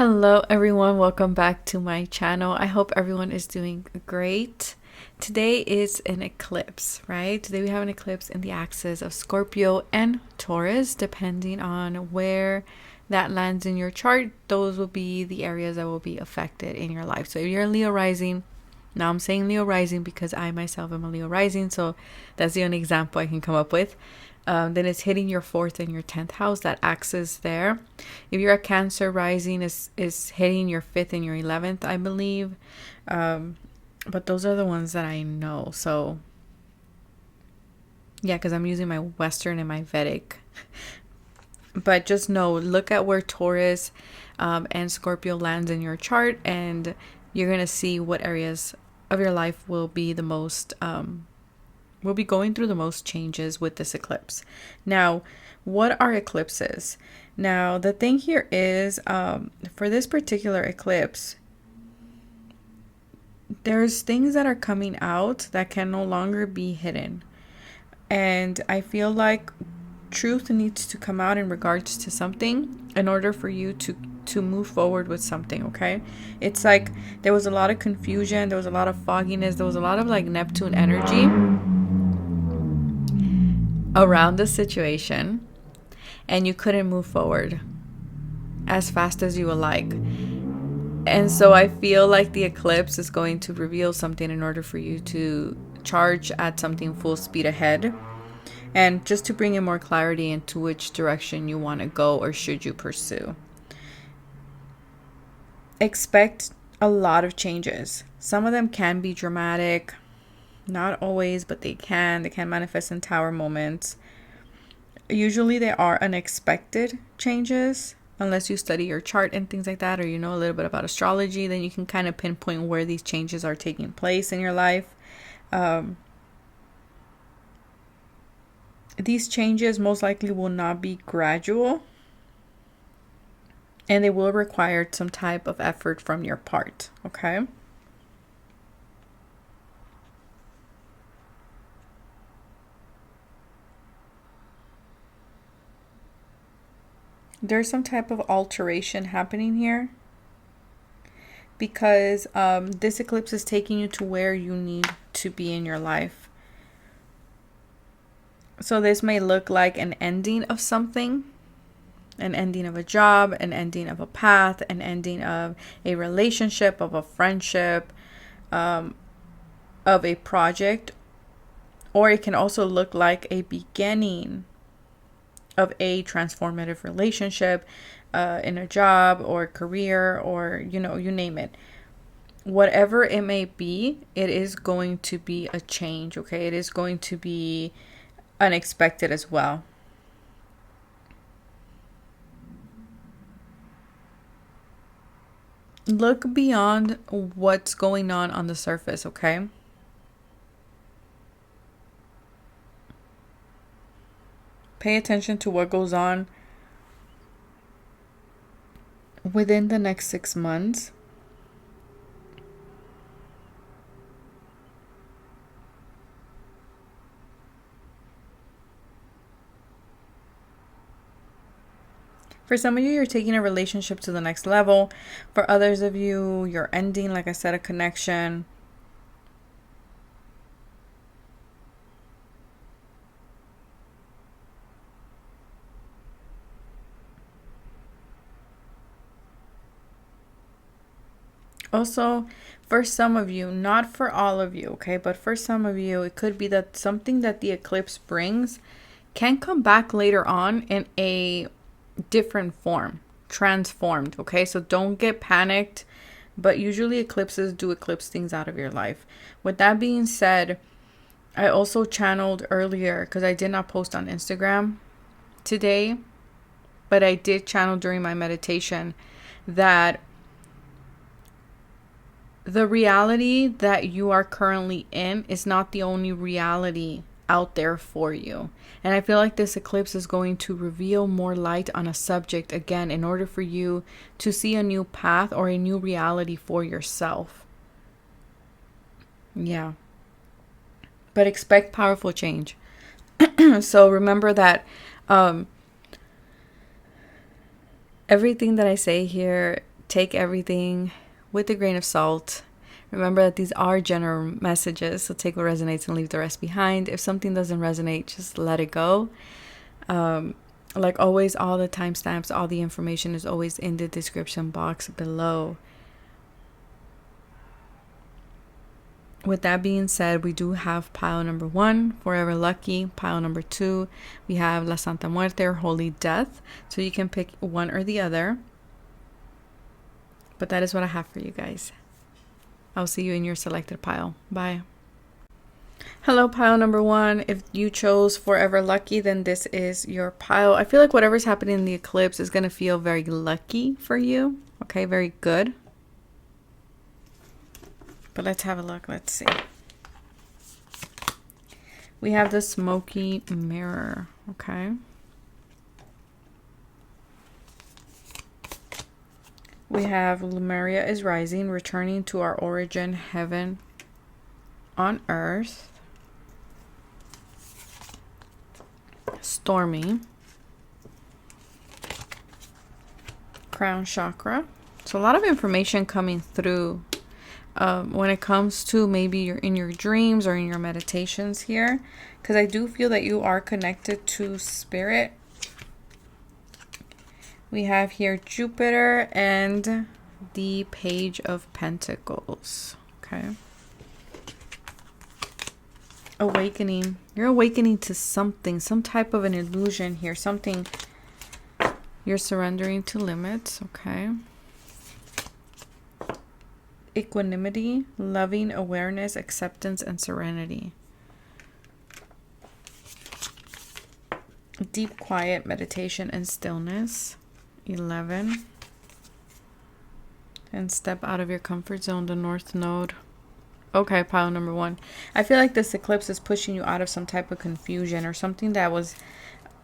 Hello everyone, welcome back to my channel. I hope everyone is doing great. Today is an eclipse, right? Today we have an eclipse in the axis of Scorpio and Taurus. Depending on where that lands in your chart, those will be the areas that will be affected in your life. So if you're Leo rising, now I'm saying Leo rising because I myself am a Leo rising, so that's the only example I can come up with. Then it's hitting your 4th and your 10th house, that axis there. If you're a Cancer rising, is hitting your 5th and your 11th, I believe. But those are the ones that I know. So yeah, because I'm using my Western and my Vedic. But just know, look at where Taurus and Scorpio lands in your chart, and you're going to see what areas of your life will be the most we'll be going through the most changes with this eclipse. Now, what are eclipses? Now, the thing here is, for this particular eclipse, there's things that are coming out that can no longer be hidden. And I feel like truth needs to come out in regards to something in order for you to move forward with something, okay? It's like there was a lot of confusion, there was a lot of fogginess, there was a lot of like Neptune energy around the situation, and you couldn't move forward as fast as you would like. And so I feel like the eclipse is going to reveal something in order for you to charge at something full speed ahead, and just to bring in more clarity into which direction you want to go or should you pursue. Expect a lot of changes. Some of them can be dramatic. Not always, but they can manifest in tower moments. Usually they are unexpected changes, unless you study your chart and things like that, or you know a little bit about astrology. Then you can kind of pinpoint where these changes are taking place in your life. These changes most likely will not be gradual, and they will require some type of effort from your part, okay? There's some type of alteration happening here, because this eclipse is taking you to where you need to be in your life. So this may look like an ending of something, an ending of a job, an ending of a path, an ending of a relationship, of a friendship, of a project, or it can also look like a beginning of a transformative relationship, in a job or career, or you name it. Whatever it may be, it is going to be a change, okay? It is going to be unexpected as well. Look beyond what's going on the surface, okay? Pay attention to what goes on within the next 6 months. For some of you, you're taking a relationship to the next level. For others of you, you're ending, like I said, a connection. Also, for some of you, not for all of you, okay, but for some of you, it could be that something that the eclipse brings can come back later on in a different form, transformed, okay? So don't get panicked, but usually eclipses do eclipse things out of your life. With that being said, I also channeled earlier, because I did not post on Instagram today, but I did channel during my meditation that the reality that you are currently in is not the only reality out there for you. And I feel like this eclipse is going to reveal more light on a subject again, in order for you to see a new path or a new reality for yourself. Yeah. But expect powerful change. So remember that everything that I say here take everything with a grain of salt. Remember that these are general messages, so take what resonates and leave the rest behind. If something doesn't resonate, just let it go. Like always, all the timestamps, all the information is always in the description box below. With that being said, we do have pile number 1, Forever Lucky. Pile number 2, we have La Santa Muerte, or Holy Death. So you can pick one or the other. But that is what I have for you guys. I'll see you in your selected pile. Bye. Hello, pile number 1. If you chose Forever Lucky, then this is your pile. I feel like whatever's happening in the eclipse is going to feel very lucky for you. Okay, very good. But let's have a look. Let's see. We have the smoky mirror. Okay. We have Lemuria is rising, returning to our origin, heaven on earth. Stormy. Crown chakra. So a lot of information coming through when it comes to maybe you're in your dreams or in your meditations here, because I do feel that you are connected to spirit. We have here Jupiter and the Page of Pentacles. Okay. Awakening. You're awakening to something, some type of an illusion here, something. You're surrendering to limits. Okay. Equanimity, loving awareness, acceptance, and serenity. Deep quiet, meditation, and stillness. 11. And step out of your comfort zone, the North Node. Okay, pile number 1. I feel like this eclipse is pushing you out of some type of confusion or something that was,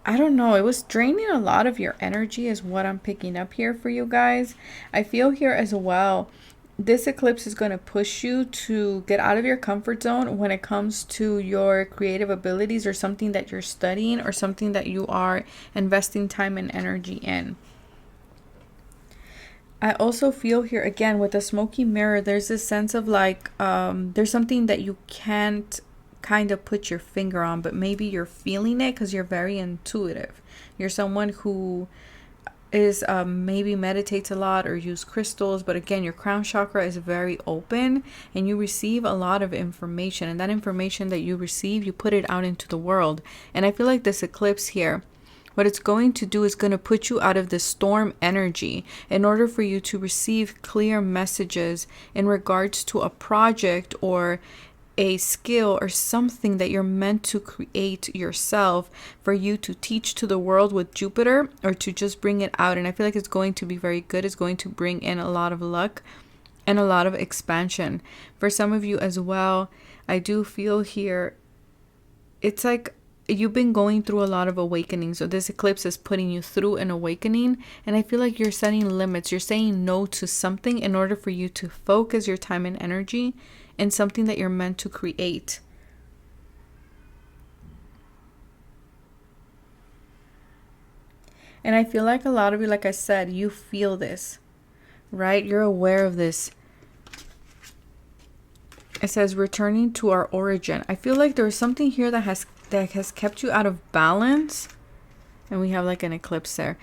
I don't know, it was draining a lot of your energy is what I'm picking up here for you guys. I feel here as well, this eclipse is going to push you to get out of your comfort zone when it comes to your creative abilities or something that you're studying or something that you are investing time and energy in. I also feel here again with the smoky mirror, there's this sense of like there's something that you can't kind of put your finger on, but maybe you're feeling it because you're very intuitive. You're someone who is maybe meditates a lot or use crystals, but again, your crown chakra is very open and you receive a lot of information, and that information that you receive, you put it out into the world. And I feel like this eclipse here, what it's going to do is going to put you out of the storm energy in order for you to receive clear messages in regards to a project or a skill or something that you're meant to create yourself for you to teach to the world with Jupiter, or to just bring it out. And I feel like it's going to be very good. It's going to bring in a lot of luck and a lot of expansion. For some of you as well, I do feel here, it's like you've been going through a lot of awakening. So this eclipse is putting you through an awakening. And I feel like you're setting limits. You're saying no to something in order for you to focus your time and energy in something that you're meant to create. And I feel like a lot of you, like I said, you feel this, right? You're aware of this. It says returning to our origin. I feel like there's something here that has kept you out of balance. And we have like an eclipse there.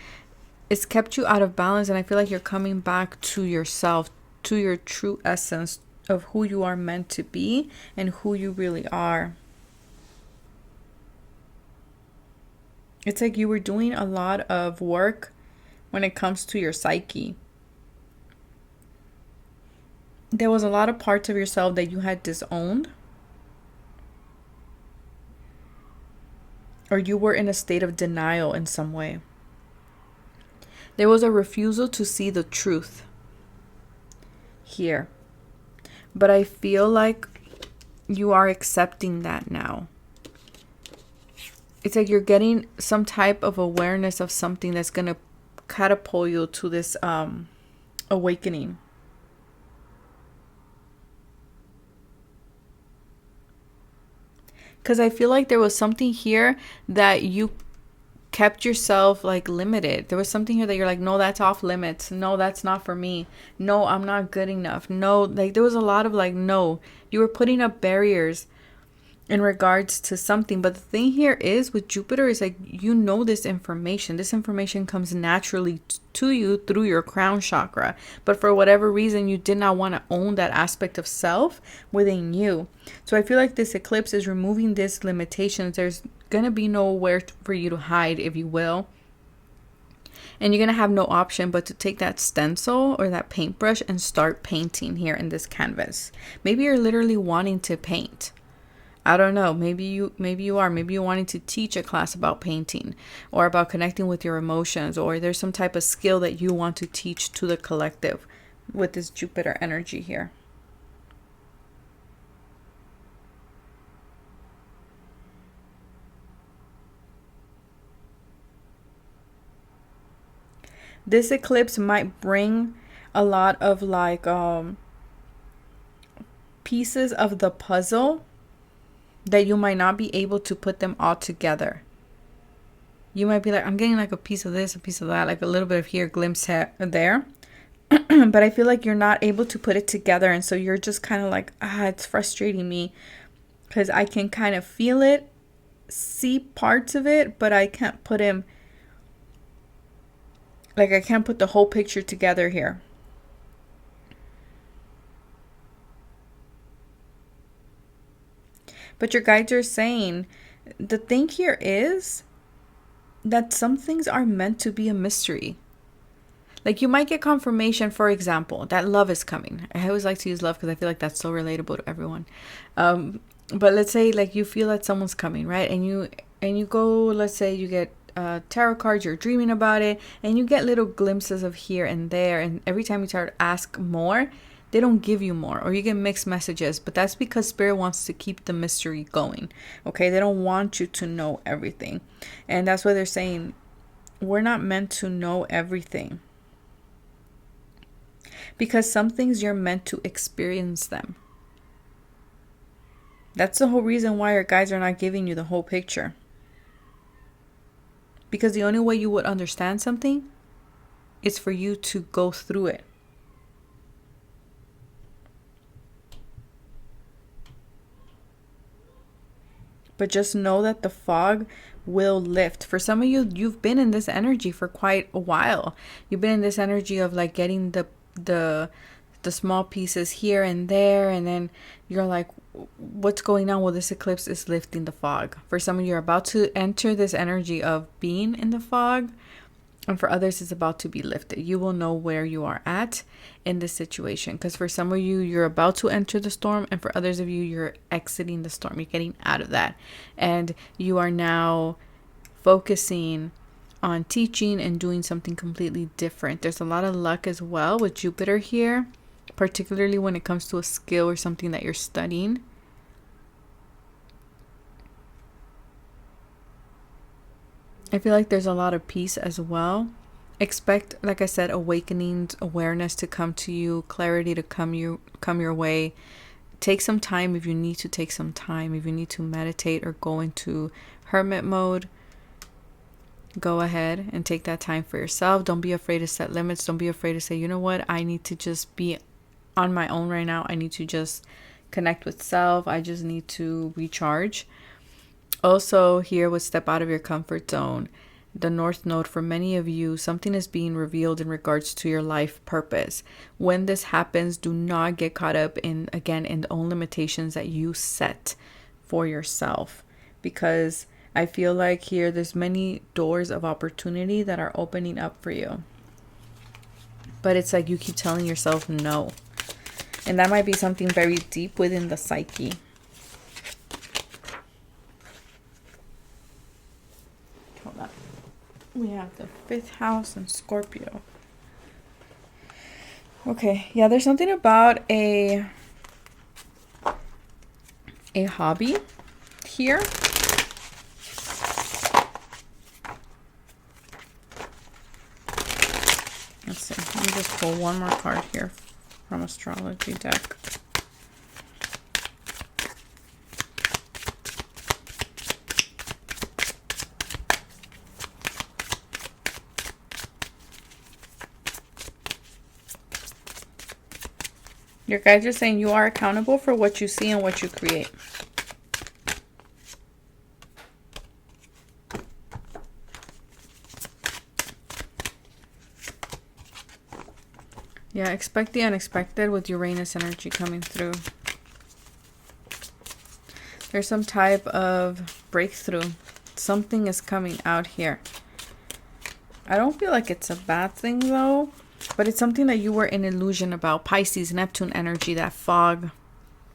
It's kept you out of balance, and I feel like you're coming back to yourself, to your true essence of who you are meant to be and who you really are. It's like you were doing a lot of work when it comes to your psyche. There was a lot of parts of yourself that you had disowned, or you were in a state of denial in some way. There was a refusal to see the truth here. But I feel like you are accepting that now. It's like you're getting some type of awareness of something that's going to catapult you to this awakening. Because I feel like there was something here that you kept yourself like limited. There was something here that you're like, no, that's off limits. No, that's not for me. No, I'm not good enough. No, like there was a lot of like, no, you were putting up barriers in regards to something. But the thing here is with Jupiter is like, you know, this information comes naturally to you through your crown chakra, but for whatever reason you did not want to own that aspect of self within you. So I feel like this eclipse is removing this limitations. There's gonna be nowhere for you to hide, if you will, and you're gonna have no option but to take that stencil or that paintbrush and start painting here in this canvas. Maybe you're literally wanting to paint. I don't know. Maybe you're wanting to teach a class about painting or about connecting with your emotions, or there's some type of skill that you want to teach to the collective with this Jupiter energy here. This eclipse might bring a lot of like pieces of the puzzle that you might not be able to put them all together. You might be like, I'm getting like a piece of this, a piece of that, like a little bit of here, glimpse there. But I feel like you're not able to put it together. And so you're just kind of like, it's frustrating me because I can kind of feel it, see parts of it, but I can't put him, like I can't put the whole picture together here. But your guides are saying the thing here is that some things are meant to be a mystery. Like you might get confirmation, for example, that love is coming. I always like to use love because I feel like that's so relatable to everyone. But let's say like you feel that someone's coming, right? And you go, let's say you get tarot cards, you're dreaming about it, and you get little glimpses of here and there. And every time you try to ask more, they don't give you more, or you get mixed messages. But that's because Spirit wants to keep the mystery going. Okay, they don't want you to know everything. And that's why they're saying we're not meant to know everything, because some things you're meant to experience them. That's the whole reason why your guides are not giving you the whole picture, because the only way you would understand something is for you to go through it. But just know that the fog will lift. For some of you, you've been in this energy for quite a while. You've been in this energy of like getting the small pieces here and there, and then you're like, what's going on? Well, this eclipse is lifting the fog. For some of you, you're about to enter this energy of being in the fog, and for others, it's about to be lifted. You will know where you are at in this situation. Because for some of you, you're about to enter the storm. And for others of you, you're exiting the storm. You're getting out of that. And you are now focusing on teaching and doing something completely different. There's a lot of luck as well with Jupiter here, particularly when it comes to a skill or something that you're studying. I feel like there's a lot of peace as well. Expect, like I said, awakenings, awareness to come to you, clarity to come your way. Take some time if you need to take some time. If you need to meditate or go into hermit mode, go ahead and take that time for yourself. Don't be afraid to set limits. Don't be afraid to say, you know what, I need to just be on my own right now. I need to just connect with self. I just need to recharge. Also, here would step out of your comfort zone. The North Node, for many of you, something is being revealed in regards to your life purpose. When this happens, do not get caught up in the own limitations that you set for yourself. Because I feel like here, there's many doors of opportunity that are opening up for you. But it's like you keep telling yourself no. And that might be something very deep within the psyche. Hold on. We have the 5th house and Scorpio. Okay, yeah, there's something about a hobby here. Let's see. Let me just pull one more card here from astrology deck. Your guides are saying you are accountable for what you see and what you create. Yeah, expect the unexpected with Uranus energy coming through. There's some type of breakthrough. Something is coming out here. I don't feel like it's a bad thing though, but it's something that you were in illusion about. Pisces, Neptune energy, that fog.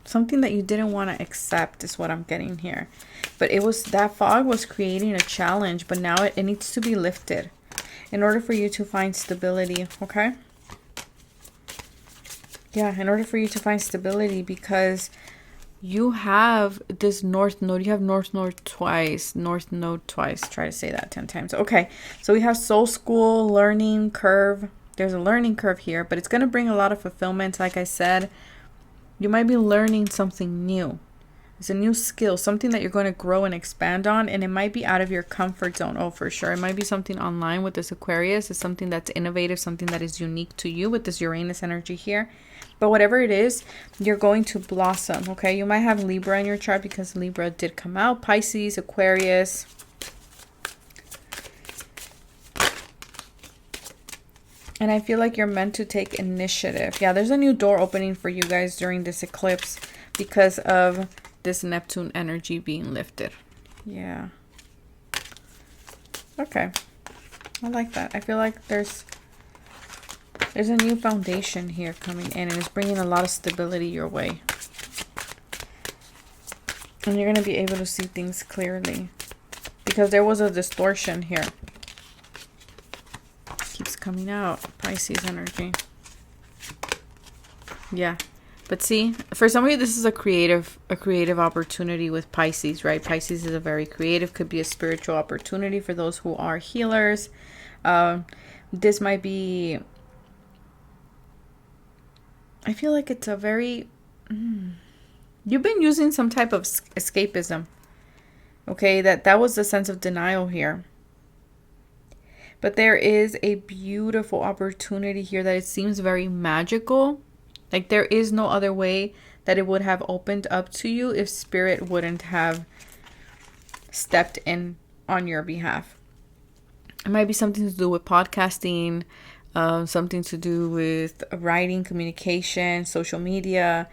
Something that you didn't want to accept is what I'm getting here. But it was, that fog was creating a challenge, but now it needs to be lifted in order for you to find stability, okay? Yeah, in order for you to find stability, because you have this north node. You have north node twice. Try to say that 10 times. Okay, so we have soul school, learning curve. There's a learning curve here, but it's going to bring a lot of fulfillment. Like I said, you might be learning something new. It's a new skill, something that you're going to grow and expand on, and it might be out of your comfort zone. Oh, for sure. It might be something online with this Aquarius. It's something that's innovative, something that is unique to you with this Uranus energy here. But whatever it is, you're going to blossom, okay? You might have Libra in your chart because Libra did come out. Pisces, Aquarius. And I feel like you're meant to take initiative. Yeah, there's a new door opening for you guys during this eclipse because of this Neptune energy being lifted. Yeah. Okay. I like that. I feel like there's a new foundation here coming in, and it's bringing a lot of stability your way. And you're going to be able to see things clearly because there was a distortion here. Keeps coming out. Pisces energy. Yeah. But see, for some of you, this is a creative opportunity with Pisces, right? Pisces is a very creative, could be a spiritual opportunity for those who are healers. This might be, I feel like it's a very, you've been using some type of escapism. Okay, that was the sense of denial here. But there is a beautiful opportunity here that it seems very magical. Like there is no other way that it would have opened up to you if Spirit wouldn't have stepped in on your behalf. It might be something to do with podcasting, something to do with writing, communication, social media,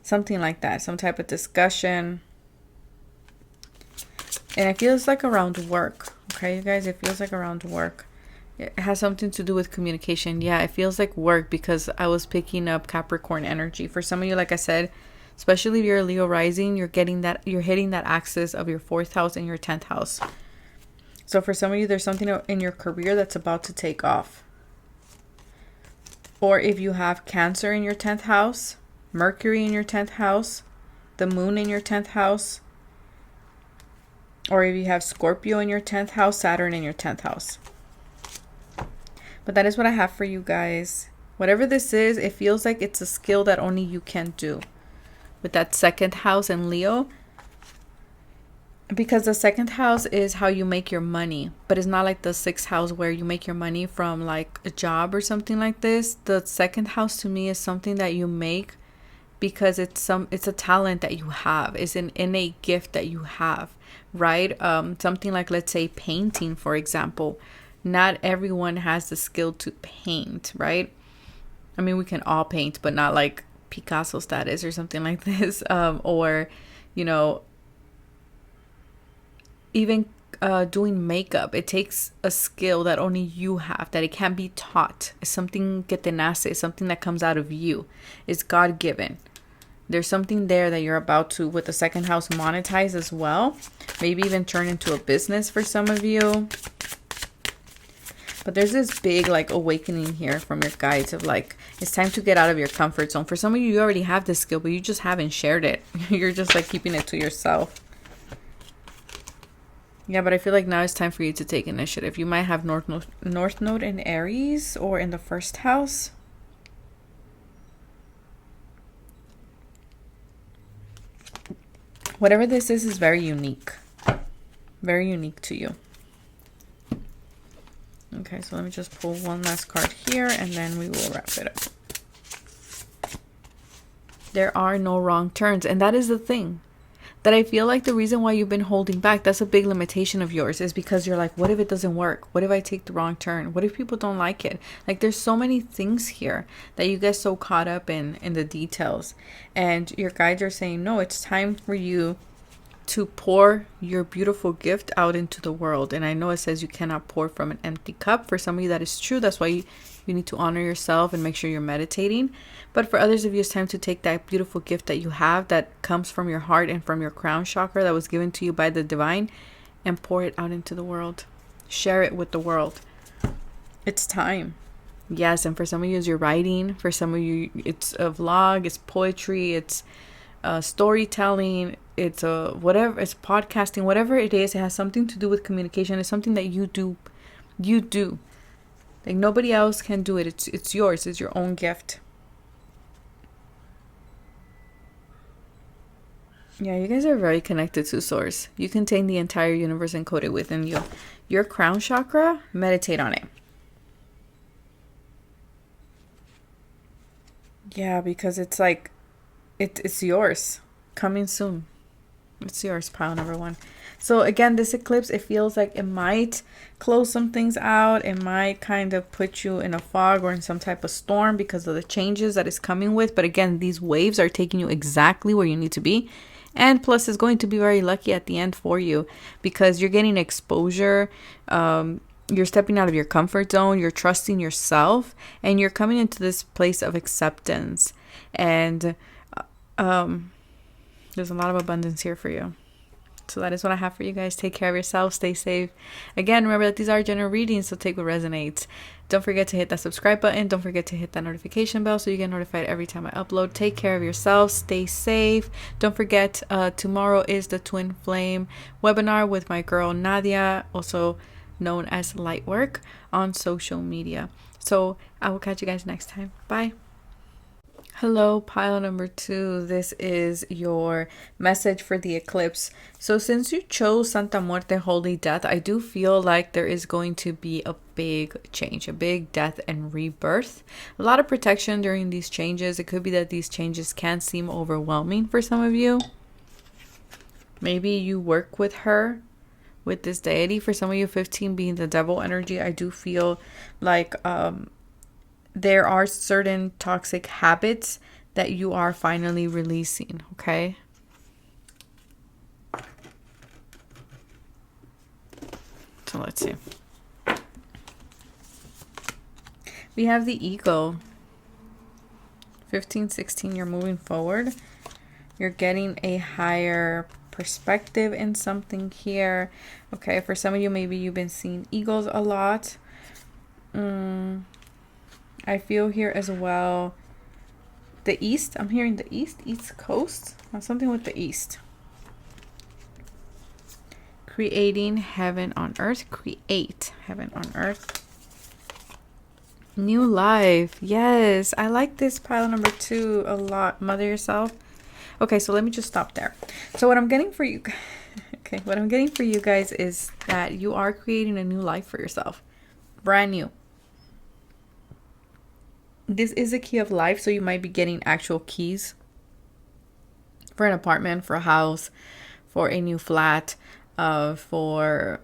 something like that. Some type of discussion. And it feels like around work. Okay, you guys, it feels like around work. It has something to do with communication. Yeah, it feels like work because I was picking up Capricorn energy. For some of you, like I said, especially if you're a Leo rising, you're hitting that axis of your 4th house and your 10th house. So for some of you, there's something in your career that's about to take off. Or if you have Cancer in your 10th house, Mercury in your 10th house, the moon in your 10th house, or if you have Scorpio in your 10th house, Saturn in your 10th house. But that is what I have for you guys. Whatever this is, it feels like it's a skill that only you can do. With that 2nd house and Leo. Because the 2nd house is how you make your money. But it's not like the 6th house where you make your money from like a job or something like this. The 2nd house to me is something that you make because it's a talent that you have. It's an innate gift that you have, right? Something like, let's say, painting, for example. Not everyone has the skill to paint, right? I mean, we can all paint, but not like Picasso status or something like this. Or, you know, even doing makeup. It takes a skill that only you have, that it can't be taught. It's something que te nace, it's something that comes out of you. It's God-given. There's something there that you're about to, with the 2nd house, monetize as well. Maybe even turn into a business for some of you. But there's this big like awakening here from your guides of like, it's time to get out of your comfort zone. For some of you, you already have this skill, but you just haven't shared it. You're just like keeping it to yourself. Yeah, but I feel like now it's time for you to take initiative. You might have North Node in Aries or in the 1st house. Whatever this is very unique. Very unique to you. Okay, so let me just pull one last card here and then we will wrap it up. There are no wrong turns. And that is the thing that I feel like the reason why you've been holding back, that's a big limitation of yours, is because you're like, what if it doesn't work? What if I take the wrong turn? What if people don't like it? Like, there's so many things here that you get so caught up in the details. And your guides are saying, no, it's time for you to pour your beautiful gift out into the world. And I know it says you cannot pour from an empty cup. For some of you, that is true. That's why you need to honor yourself and make sure you're meditating. But for others of you, it's time to take that beautiful gift that you have, that comes from your heart and from your crown chakra, that was given to you by the divine, and pour it out into the world. Share it with the world. It's time. Yes, and for some of you, you're writing. For some of you, it's a vlog, it's poetry, it's storytelling, it's whatever, it's podcasting, whatever it is. It has something to do with communication. It's something that you do. Like, nobody else can do it. It's yours. It's your own gift. Yeah, you guys are very connected to source. You contain the entire universe encoded within you. Your crown chakra, meditate on it. Yeah, because it's like, it's yours. Coming soon. It's yours, pile number one. So again, this eclipse, it feels like it might close some things out. It might kind of put you in a fog or in some type of storm because of the changes that it's coming with. But again, these waves are taking you exactly where you need to be. And plus, it's going to be very lucky at the end for you because you're getting exposure. You're stepping out of your comfort zone. You're trusting yourself. And you're coming into this place of acceptance. And there's a lot of abundance here for you. So that is what I have for you guys. Take care of yourself. Stay safe. Again, remember that these are general readings, so take what resonates. Don't forget to hit that subscribe button. Don't forget to hit that notification bell so you get notified every time I upload. Take care of yourself. Stay safe. Don't forget, tomorrow is the Twin Flame webinar with my girl Nadia, also known as Lightwork, on social media. So I will catch you guys next time. Bye. Hello, pile number 2. This is your message for the eclipse. So since you chose Santa Muerte, Holy Death, I do feel like there is going to be a big change, a big death and rebirth. A lot of protection during these changes. It could be that these changes can seem overwhelming for some of you. Maybe you work with her, with this deity. For some of you, 15 being the devil energy, I do feel like there are certain toxic habits that you are finally releasing, okay? So let's see. We have the ego. 15, 16, you're moving forward. You're getting a higher perspective in something here. Okay, for some of you, maybe you've been seeing eagles a lot. I feel here as well the east. I'm hearing the east coast, something with the east. Creating heaven on earth. Create heaven on earth. New life. Yes, I like this pile number 2 a lot. Mother yourself. Okay, so let me just stop there. So what I'm getting for you, okay, what I'm getting for you guys is that you are creating a new life for yourself. Brand new. This is a key of life, so you might be getting actual keys for an apartment, for a house, for a new flat, for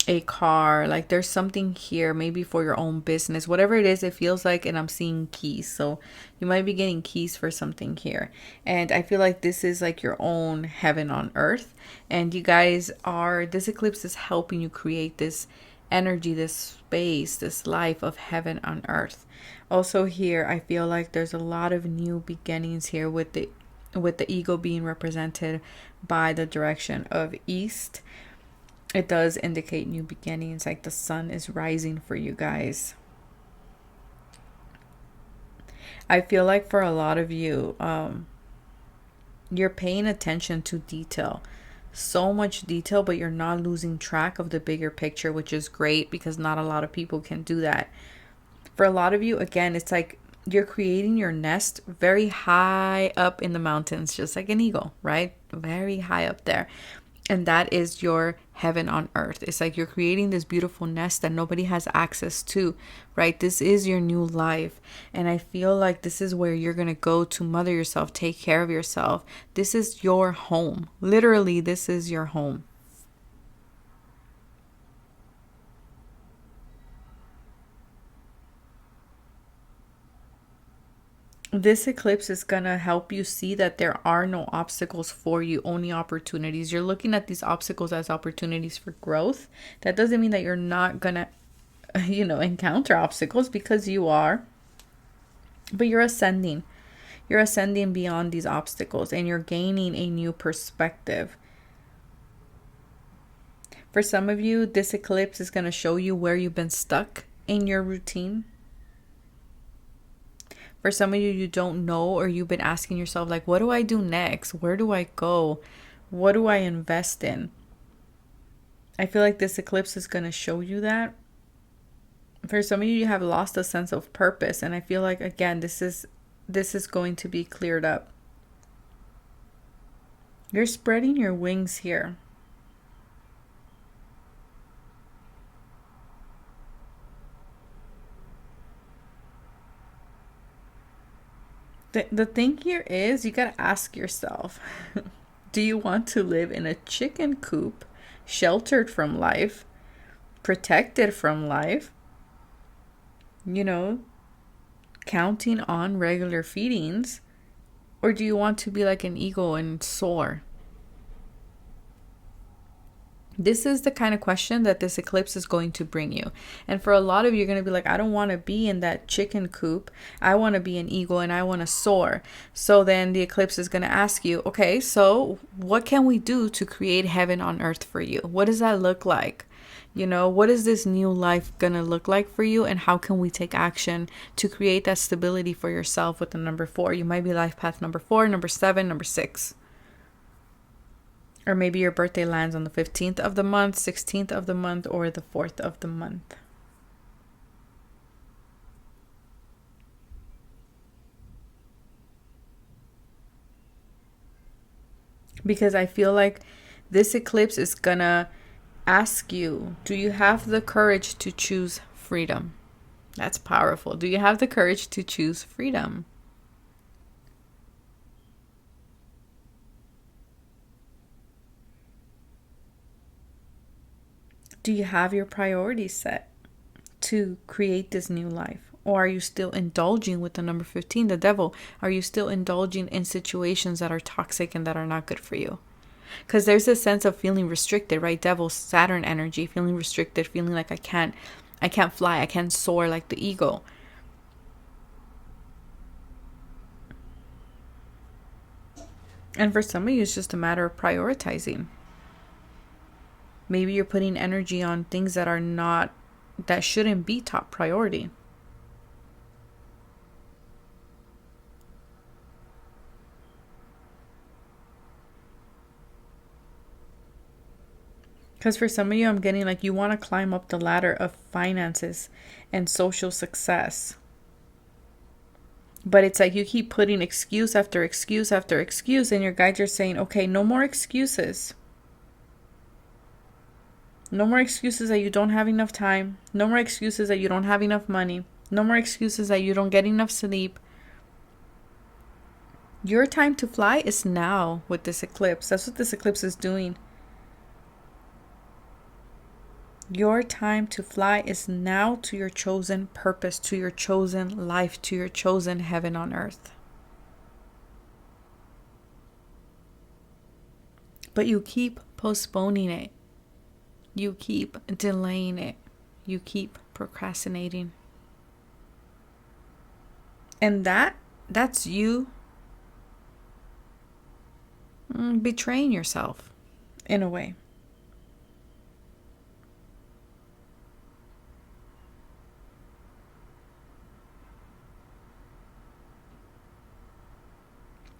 a car. Like, there's something here, maybe for your own business, whatever it is. It feels like, and I'm seeing keys, so you might be getting keys for something here. And I feel like this is like your own heaven on earth, and you guys are, this eclipse is helping you create this energy, this space, this life of heaven on earth. Also here, I feel like there's a lot of new beginnings here with the ego being represented by the direction of east. It does indicate new beginnings, like the sun is rising for you guys. I feel like for a lot of you, you're paying attention to detail. So much detail, but you're not losing track of the bigger picture, which is great because not a lot of people can do that. For a lot of you, again, it's like you're creating your nest very high up in the mountains, just like an eagle, right? Very high up there. And that is your heaven on earth. It's like you're creating this beautiful nest that nobody has access to, right? This is your new life. And I feel like this is where you're going to go to mother yourself, take care of yourself. This is your home. Literally, this is your home. This eclipse is going to help you see that there are no obstacles for you, only opportunities. You're looking at these obstacles as opportunities for growth. That doesn't mean that you're not going to, encounter obstacles, because you are. But you're ascending. You're ascending beyond these obstacles, and you're gaining a new perspective. For some of you, this eclipse is going to show you where you've been stuck in your routine. For some of you, you don't know, or you've been asking yourself, like, what do I do next? Where do I go? What do I invest in? I feel like this eclipse is going to show you that. For some of you, you have lost a sense of purpose. And I feel like, again, this is going to be cleared up. You're spreading your wings here. The thing here is, you got to ask yourself, do you want to live in a chicken coop, sheltered from life, protected from life, counting on regular feedings? Or do you want to be like an eagle and soar? This is the kind of question that this eclipse is going to bring you. And for a lot of you, you're going to be like, I don't want to be in that chicken coop. I want to be an eagle and I want to soar. So then the eclipse is going to ask you, okay, so what can we do to create heaven on earth for you? What does that look like? What is this new life going to look like for you? And how can we take action to create that stability for yourself with the number 4? You might be life path number 4, number 7, number 6. Or maybe your birthday lands on the 15th of the month, 16th of the month, or the 4th of the month. Because I feel like this eclipse is gonna ask you, do you have the courage to choose freedom? That's powerful. Do you have the courage to choose freedom? Do you have your priorities set to create this new life? Or are you still indulging with the number 15, the devil? Are you still indulging in situations that are toxic and that are not good for you? Because there's a sense of feeling restricted, right? Devil, Saturn energy, feeling restricted, feeling like I can't fly, I can't soar like the eagle. And for some of you, it's just a matter of prioritizing. Maybe you're putting energy on things that shouldn't be top priority. Because for some of you, I'm getting like you want to climb up the ladder of finances and social success. But it's like you keep putting excuse after excuse after excuse, and your guides are saying, okay, no more excuses. No more excuses that you don't have enough time. No more excuses that you don't have enough money. No more excuses that you don't get enough sleep. Your time to fly is now with this eclipse. That's what this eclipse is doing. Your time to fly is now to your chosen purpose, to your chosen life, to your chosen heaven on earth. But you keep postponing it. You keep delaying it. You keep procrastinating. And that's you betraying yourself in a way.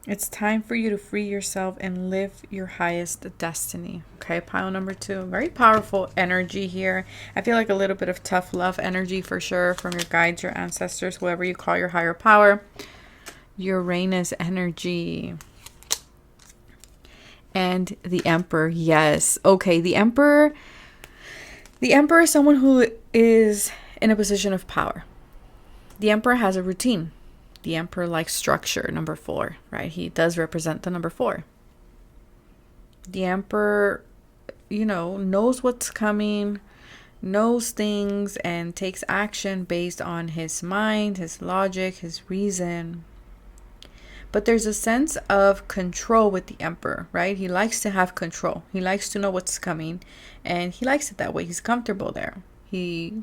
It's time for you to free yourself and live your highest destiny. Okay, pile number 2. Very powerful energy here. I feel like a little bit of tough love energy for sure from your guides, your ancestors, whoever you call your higher power. Uranus energy. And the Emperor. Yes. Okay, the Emperor. The Emperor is someone who is in a position of power. The Emperor has a routine. The Emperor likes structure, number 4, right? He does represent the number 4. The Emperor, knows what's coming, knows things, and takes action based on his mind, his logic, his reason. But there's a sense of control with the Emperor, right? He likes to have control. He likes to know what's coming, and he likes it that way. He's comfortable there. He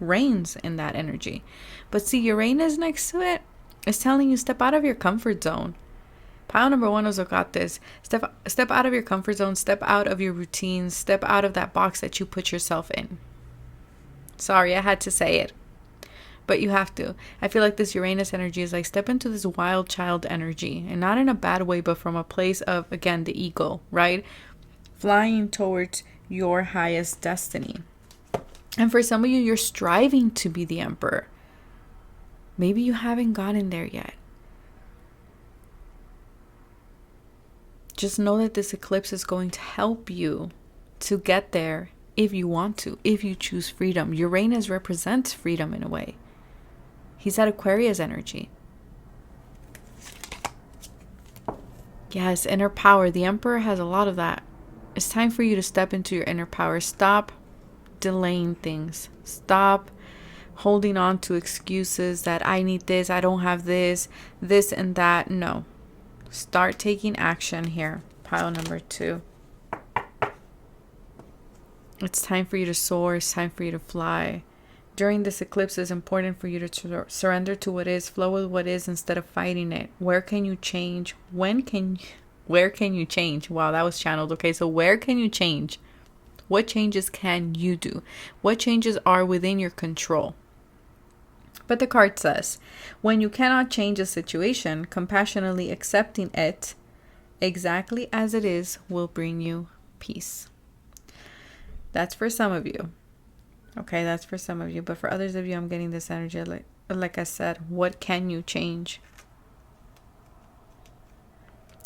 reigns in that energy. But see, Uranus next to it is telling you step out of your comfort zone. Pile number 1 also got this. Step out of your comfort zone. Step out of your routine. Step out of that box that you put yourself in. Sorry, I had to say it. But you have to. I feel like this Uranus energy is like step into this wild child energy. And not in a bad way, but from a place of, again, the ego, right? Flying towards your highest destiny. And for some of you, you're striving to be the Emperor. Maybe you haven't gotten there yet. Just know that this eclipse is going to help you to get there if you want to, if you choose freedom. Uranus represents freedom in a way. He's at Aquarius energy. Yes, inner power. The Emperor has a lot of that. It's time for you to step into your inner power. Stop delaying things. Stop holding on to excuses that I need this, I don't have this and that. No. Start taking action here. Pile number 2. It's time for you to soar. It's time for you to fly. During this eclipse, it's important for you to surrender to what is, flow with what is instead of fighting it. Where can you change? Where can you change? Wow, that was channeled. Okay, so where can you change? What changes can you do? What changes are within your control? But the card says, when you cannot change a situation, compassionately accepting it exactly as it is will bring you peace. That's for some of you. Okay, that's for some of you. But for others of you, I'm getting this energy. Like I said, what can you change?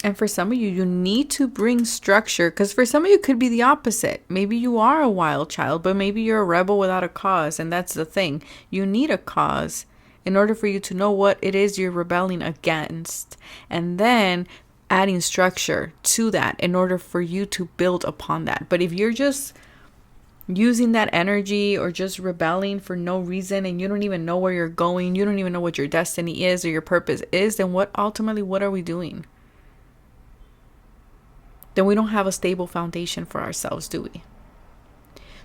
And for some of you, you need to bring structure. Because for some of you, it could be the opposite. Maybe you are a wild child, but maybe you're a rebel without a cause. And that's the thing. You need a cause in order for you to know what it is you're rebelling against. And then adding structure to that in order for you to build upon that. But if you're just using that energy or just rebelling for no reason and you don't even know where you're going, you don't even know what your destiny is or your purpose is, then what are we doing? Then we don't have a stable foundation for ourselves, do we?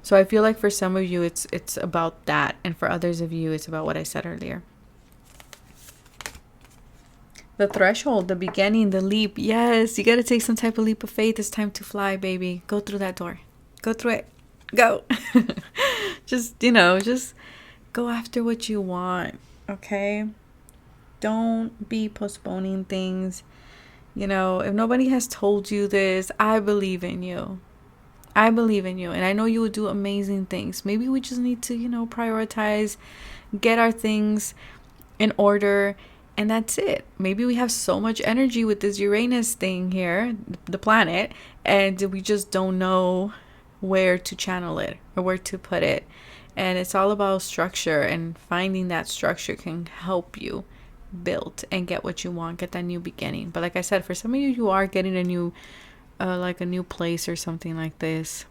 So I feel like for some of you it's about that, and for others of you it's about what I said earlier. The threshold, the beginning, the leap. Yes, you got to take some type of leap of faith. It's time to fly, baby. Go through that door. Go through it. Go. just go after what you want. Okay? Don't be postponing things. If nobody has told you this, I believe in you. I believe in you. And I know you will do amazing things. Maybe we just need to, prioritize, get our things in order. And that's it. Maybe we have so much energy with this Uranus thing here, the planet, and we just don't know where to channel it or where to put it. And it's all about structure, and finding that structure can help you build and get what you want, get that new beginning. But like I said, for some of you, you are getting a new place or something like this.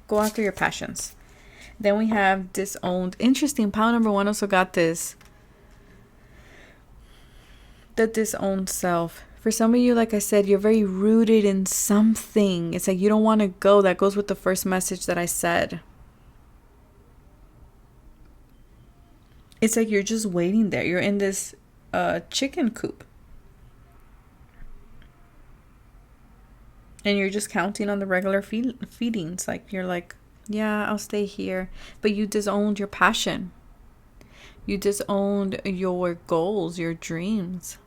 Go after your passions. Then we have disowned. Interesting. Pile number 1 also got this. The disowned self. For some of you, like I said, you're very rooted in something. It's like you don't want to go. That goes with the first message that I said. It's like you're just waiting there. You're in this chicken coop. And you're just counting on the regular feedings. Like you're like, yeah, I'll stay here. But you disowned your passion. You disowned your goals, your dreams.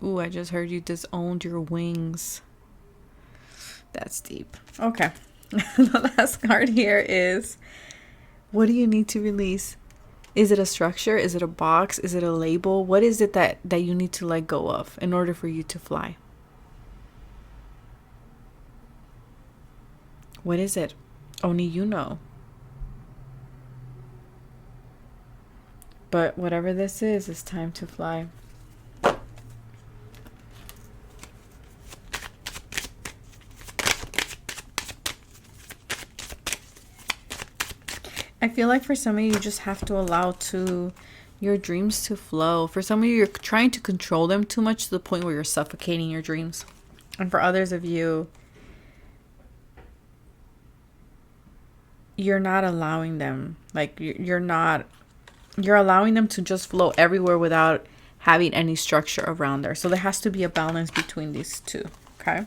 Ooh, I just heard you disowned your wings. That's deep. Okay. The last card here is, what do you need to release? Is it a structure? Is it a box? Is it a label? What is it that you need to let go of in order for you to fly? What is it? Only you know. But whatever this is, it's time to fly. I feel like for some of you, you just have to allow your dreams to flow. For some of you, you're trying to control them too much to the point where you're suffocating your dreams. And for others of you, you're not allowing them. Like, you're allowing them to just flow everywhere without having any structure around there. So there has to be a balance between these two. Okay.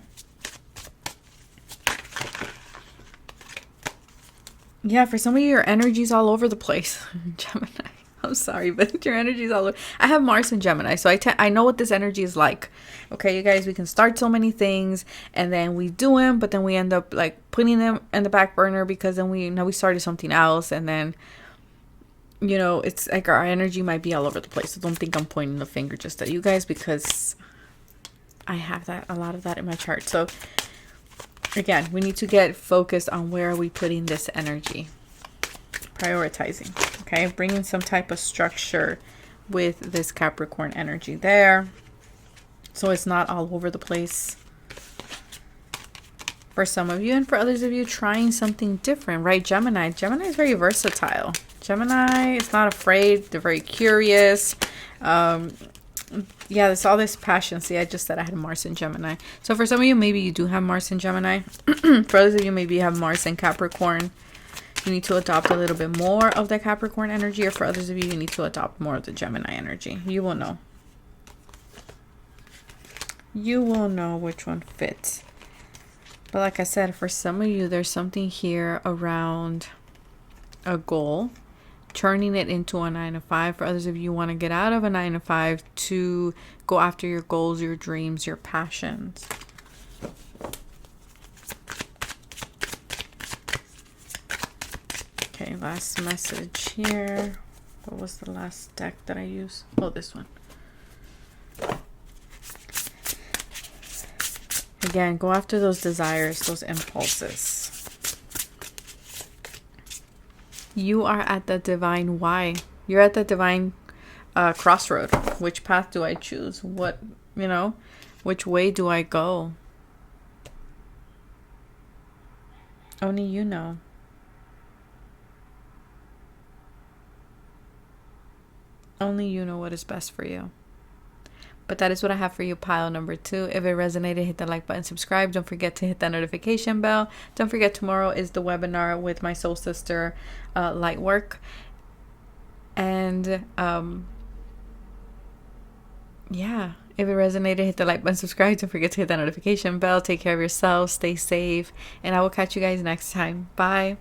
Yeah, for some of you, your energy's all over the place. Gemini. I'm sorry, but your energy's all over. I have Mars in Gemini, so I know what this energy is like. Okay, you guys, we can start so many things, and then we do them, but then we end up like putting them in the back burner because then we started something else, and then, you know, it's like our energy might be all over the place. So don't think I'm pointing the finger just at you guys, because I have a lot of that in my chart. So again, we need to get focused on where are we putting this energy. Prioritizing. Okay, bringing some type of structure with this Capricorn energy there, so it's not all over the place for some of you. And for others of you, trying something different, right? Gemini is very versatile. Gemini is not afraid. They're very curious. Yeah, there's all this passion. See, I just said I had Mars in Gemini. So for some of you, maybe you do have Mars in Gemini. For others of you, maybe you have Mars in Capricorn. You need to adopt a little bit more of the Capricorn energy. Or for others of you, you need to adopt more of the Gemini energy. You will know. You will know which one fits. But like I said, for some of you, there's something here around a goal, turning it into a 9 to 5. For others of you, want to get out of a 9 to 5 to go after your goals, your dreams, your passions. Okay, last message here. What was the last deck that I used? Oh, this one. Again, go after those desires, those impulses. You are at the divine why. You're at the divine crossroad. Which path do I choose? What, you know, which way do I go? Only you know. Only you know what is best for you. But that is what I have for you, pile number 2. If it resonated, hit the like button, subscribe. Don't forget to hit that notification bell. Don't forget, tomorrow is the webinar with my soul sister, Lightwork. And yeah, if it resonated, hit the like button, subscribe. Don't forget to hit that notification bell. Take care of yourself, stay safe, and I will catch you guys next time. Bye.